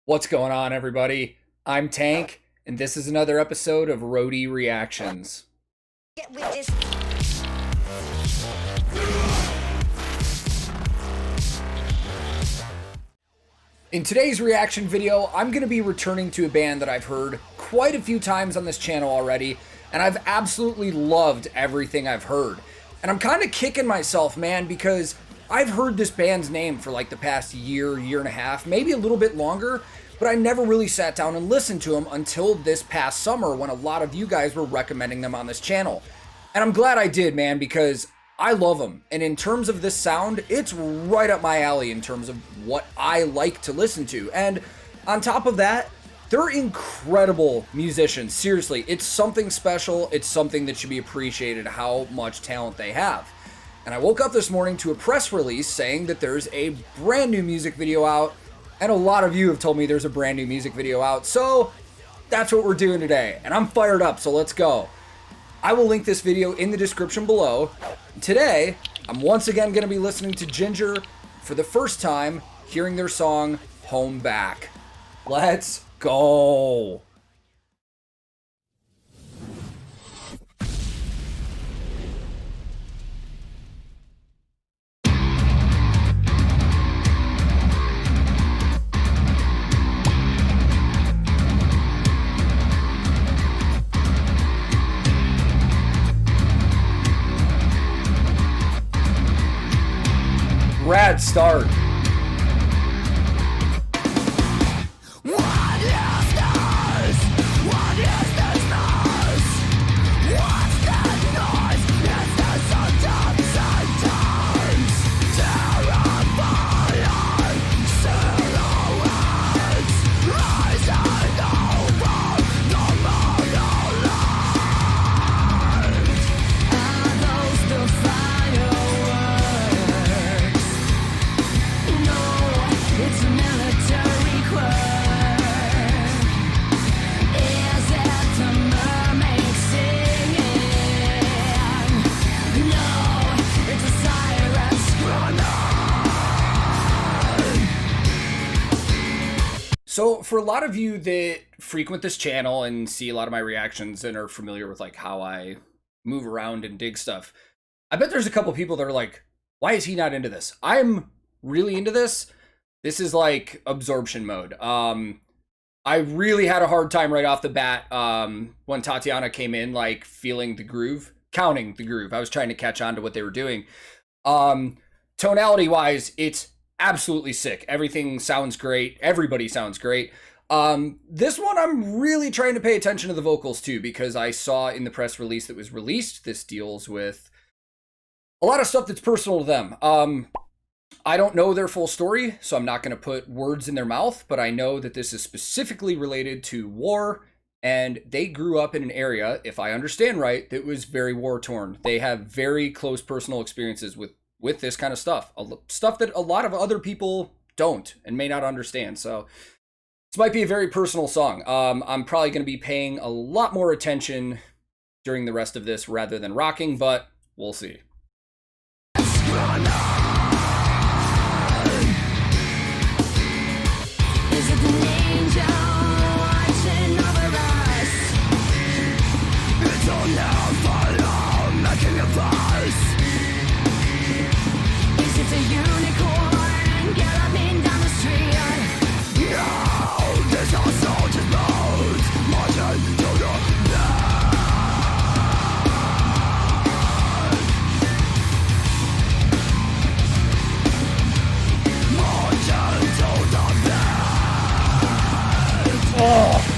What's going on, everybody? I'm Tank, and this is another episode of Roadie Reactions. Get with this. In today's reaction video, I'm going to be returning to a band that I've heard quite a few times on this channel already, and I've absolutely loved everything I've heard. And I'm kind of kicking myself, man, because I've heard this band's name for like the past year, year and a half, maybe a little bit longer, but I never really sat down and listened to them until this past summer when a lot of you guys were recommending them on this channel. And I'm glad I did, man, because I love them. And in terms of this sound, it's right up my alley in terms of what I like to listen to. And on top of that, they're incredible musicians. Seriously, it's something special. It's something that should be appreciated how much talent they have. And I woke up this morning to a press release saying that there's a brand new music video out. And a lot of you have told me there's a brand new music video out. So that's what we're doing today. And I'm fired up, so let's go. I will link this video in the description below. Today, I'm once again going to be listening to Jinjer for the first time, hearing their song, Home Back. Let's go. Rad start. So for a lot of you that frequent this channel and see a lot of my reactions and are familiar with like how I move around and dig stuff, I bet there's a couple people that are like, why is he not into this? I'm really into this. This is like absorption mode. I really had a hard time right off the bat when Tatiana came in, like feeling the groove, counting the groove. I was trying to catch on to what they were doing. Tonality wise, it's absolutely sick. Everything sounds great. Everybody sounds great. This one, I'm really trying to pay attention to the vocals too, because I saw in the press release that was released, this deals with a lot of stuff that's personal to them. I don't know their full story, so I'm not going to put words in their mouth, but I know that this is specifically related to war, and they grew up in an area, if I understand right, that was very war-torn. They have very close personal experiences with this kind of stuff. Stuff that a lot of other people don't and may not understand. So this might be a very personal song. I'm probably going to be paying a lot more attention during the rest of this rather than rocking, but we'll see. Oh.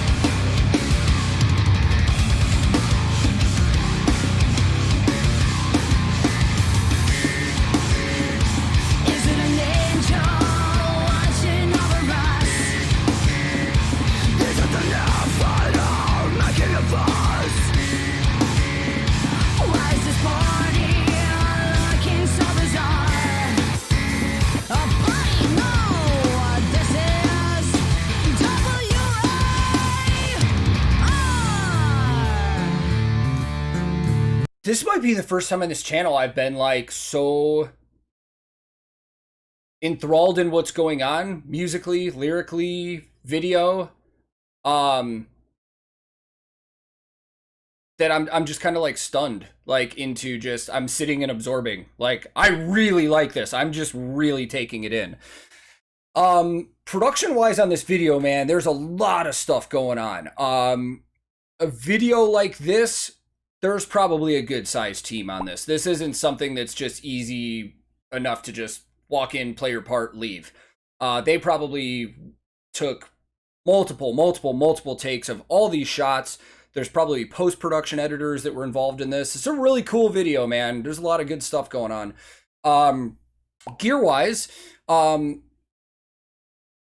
This might be the first time on this channel I've been like so enthralled in what's going on musically, lyrically, video that I'm just kind of like stunned, like into just I'm sitting and absorbing. Like I really like this. I'm just really taking it in. Production wise on this video, man, there's a lot of stuff going on. A video like this, there's probably a good sized team on this. This isn't something that's just easy enough to just walk in, play your part, leave. They probably took multiple takes of all these shots. There's probably post-production editors that were involved in this. It's a really cool video, man. There's a lot of good stuff going on. Gear-wise, let's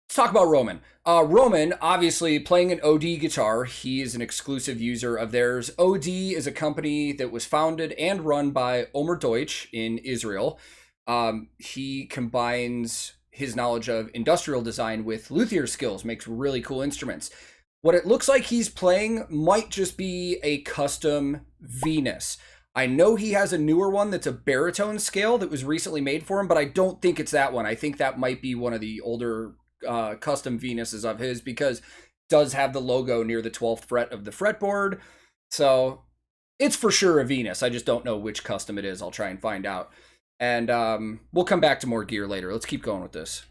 talk about Roman. Roman, obviously, playing an OD guitar. He is an exclusive user of theirs. OD is a company that was founded and run by Omer Deutsch in Israel. He combines his knowledge of industrial design with luthier skills, makes really cool instruments. What it looks like he's playing might just be a custom Venus. I know he has a newer one that's a baritone scale that was recently made for him, but I don't think it's that one. I think that might be one of the older custom Venuses of his, because it does have the logo near the 12th fret of the fretboard. So it's for sure a Venus. I just don't know which custom it is. I'll try and find out. And we'll come back to more gear later. Let's keep going with this.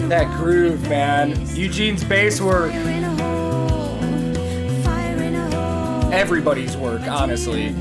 That groove, man. Eugene's bass work. Everybody's work, honestly.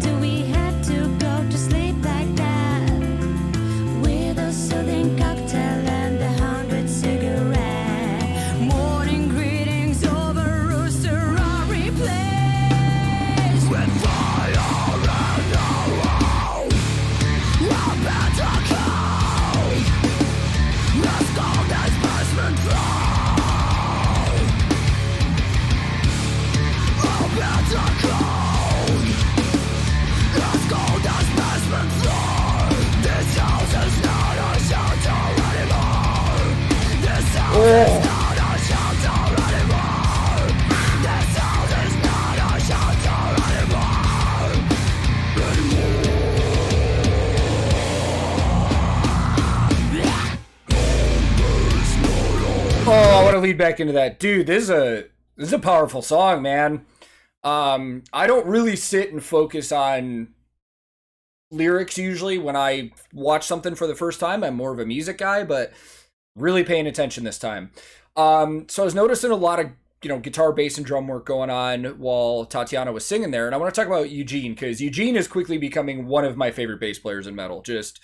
Oh, I want to lead back into that. Dude, this is a powerful song, man. I don't really sit and focus on lyrics usually when I watch something for the first time. I'm more of a music guy, but really paying attention this time. So I was noticing a lot of, guitar, bass, and drum work going on while Tatiana was singing there. And I want to talk about Eugene, because Eugene is quickly becoming one of my favorite bass players in metal. Just,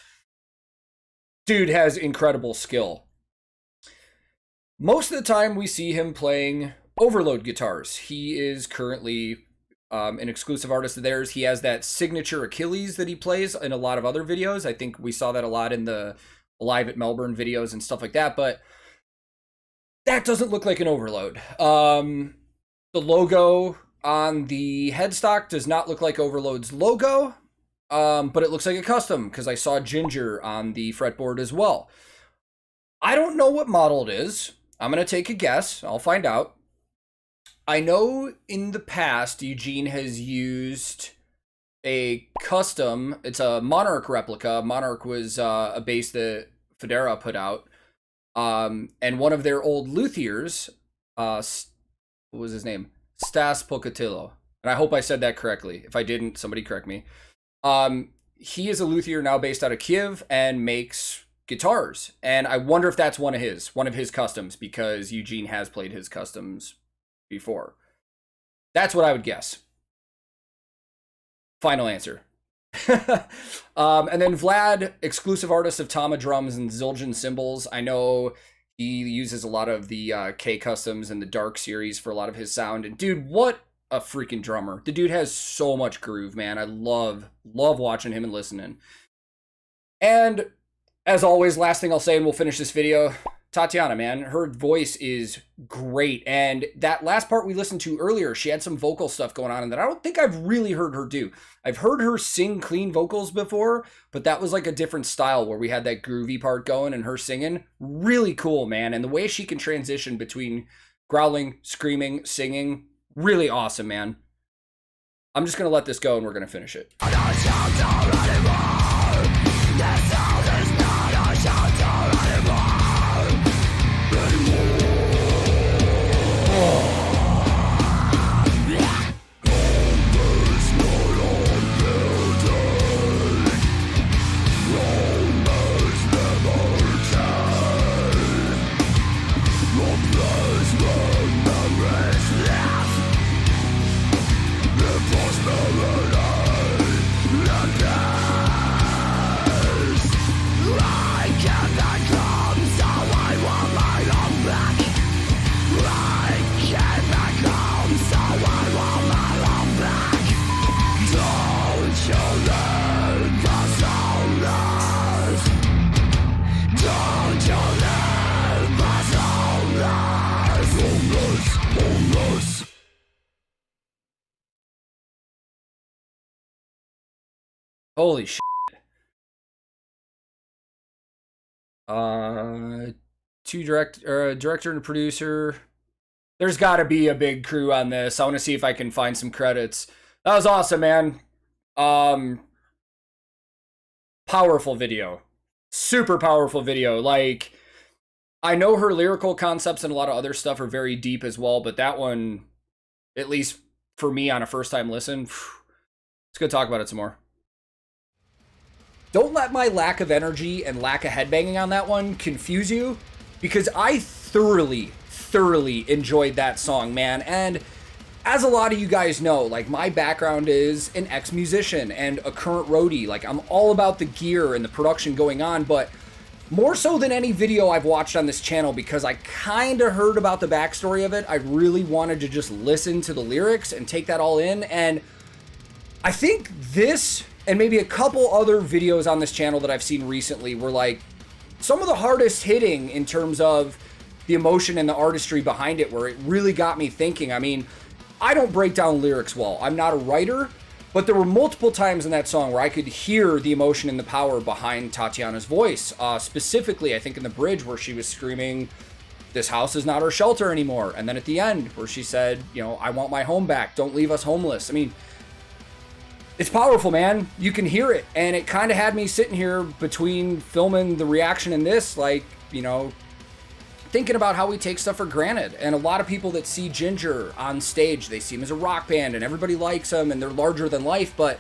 dude has incredible skill. Most of the time we see him playing overload guitars. He is currently an exclusive artist of theirs. He has that signature Achilles that he plays in a lot of other videos. I think we saw that a lot in the Live at Melbourne videos and stuff like that, but that doesn't look like an overload. The logo on the headstock does not look like Overload's logo, but it looks like a custom, because I saw Jinjer on the fretboard as well. I don't know what model it is. I'm going to take a guess. I'll find out. I know in the past, Eugene has used a custom. It's a Monarch replica. Monarch was a bass that Federa put out. And one of their old luthiers, what was his name? Stas Pocatello. And I hope I said that correctly. If I didn't, somebody correct me. He is a luthier now based out of Kiev and makes guitars. And I wonder if that's one of his customs, because Eugene has played his customs before. That's what I would guess. Final answer. And then Vlad, exclusive artist of Tama drums and Zildjian cymbals. I know he uses a lot of the K customs and the Dark series for a lot of his sound. And dude, what a freaking drummer. The dude has so much groove, man. I love watching him and listening. And as always, last thing I'll say, and we'll finish this video, Tatiana, man, her voice is great. And that last part we listened to earlier, she had some vocal stuff going on and that I don't think I've really heard her do. I've heard her sing clean vocals before, but that was like a different style where we had that groovy part going and her singing. Really cool, man. And the way she can transition between growling, screaming, singing, really awesome, man. I'm just going to let this go and we're going to finish it. Holy shit. Director and producer. There's got to be a big crew on this. I want to see if I can find some credits. That was awesome, man. Powerful video. Super powerful video. Like, I know her lyrical concepts and a lot of other stuff are very deep as well, but that one, at least for me on a first time listen, let's go talk about it some more. Don't let my lack of energy and lack of headbanging on that one confuse you, because I thoroughly enjoyed that song, man. And as a lot of you guys know, like, my background is an ex-musician and a current roadie. Like, I'm all about the gear and the production going on, but more so than any video I've watched on this channel, because I kind of heard about the backstory of it, I really wanted to just listen to the lyrics and take that all in. And I think this and maybe a couple other videos on this channel that I've seen recently were like some of the hardest hitting in terms of the emotion and the artistry behind it, where it really got me thinking. I mean, I don't break down lyrics well. I'm not a writer, but there were multiple times in that song where I could hear the emotion and the power behind Tatiana's voice. Specifically, I think in the bridge where she was screaming, "This house is not our shelter anymore." And then at the end where she said, you know, "I want my home back. Don't leave us homeless." I mean, it's powerful, man. You can hear it. And it kind of had me sitting here between filming the reaction and this, like, you know, thinking about how we take stuff for granted. And a lot of people that see Jinjer on stage, they see him as a rock band and everybody likes them and they're larger than life, but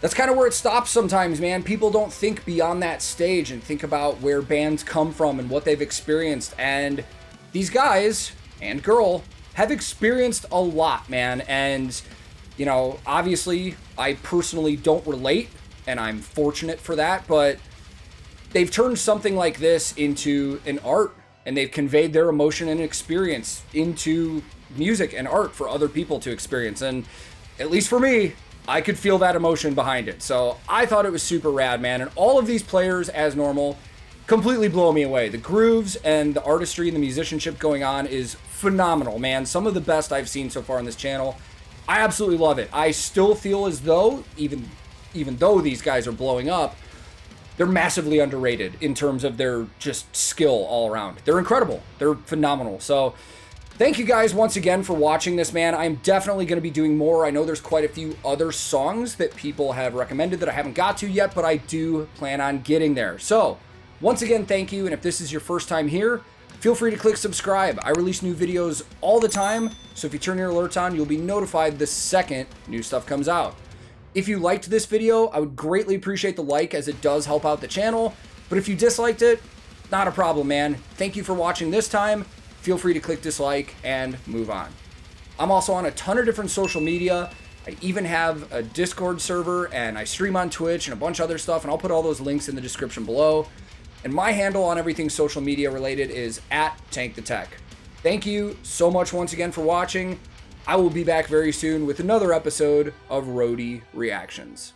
that's kind of where it stops sometimes, man. People don't think beyond that stage and think about where bands come from and what they've experienced. And these guys and girl have experienced a lot, man. And, you know, obviously I personally don't relate, and I'm fortunate for that, but they've turned something like this into an art, and they've conveyed their emotion and experience into music and art for other people to experience. And at least for me, I could feel that emotion behind it. So I thought it was super rad, man. And all of these players, as normal, completely blow me away. The grooves and the artistry and the musicianship going on is phenomenal, man. Some of the best I've seen so far on this channel. I absolutely love it. I still feel as though, even though these guys are blowing up, they're massively underrated in terms of their just skill all around. They're incredible. They're phenomenal. So thank you guys once again for watching this, man. I'm definitely going to be doing more. I know there's quite a few other songs that people have recommended that I haven't got to yet, but I do plan on getting there. So once again, thank you. And if this is your first time here, feel free to click subscribe. I release new videos all the time, so if you turn your alerts on, you'll be notified the second new stuff comes out. If you liked this video, I would greatly appreciate the like, as it does help out the channel. But if you disliked it, not a problem, man. Thank you for watching this time. Feel free to click dislike and move on. I'm also on a ton of different social media. I even have a Discord server, and I stream on Twitch and a bunch of other stuff, and I'll put all those links in the description below. And my handle on everything social media related is @TankTheTech. Thank you so much once again for watching. I will be back very soon with another episode of Roadie Reactions.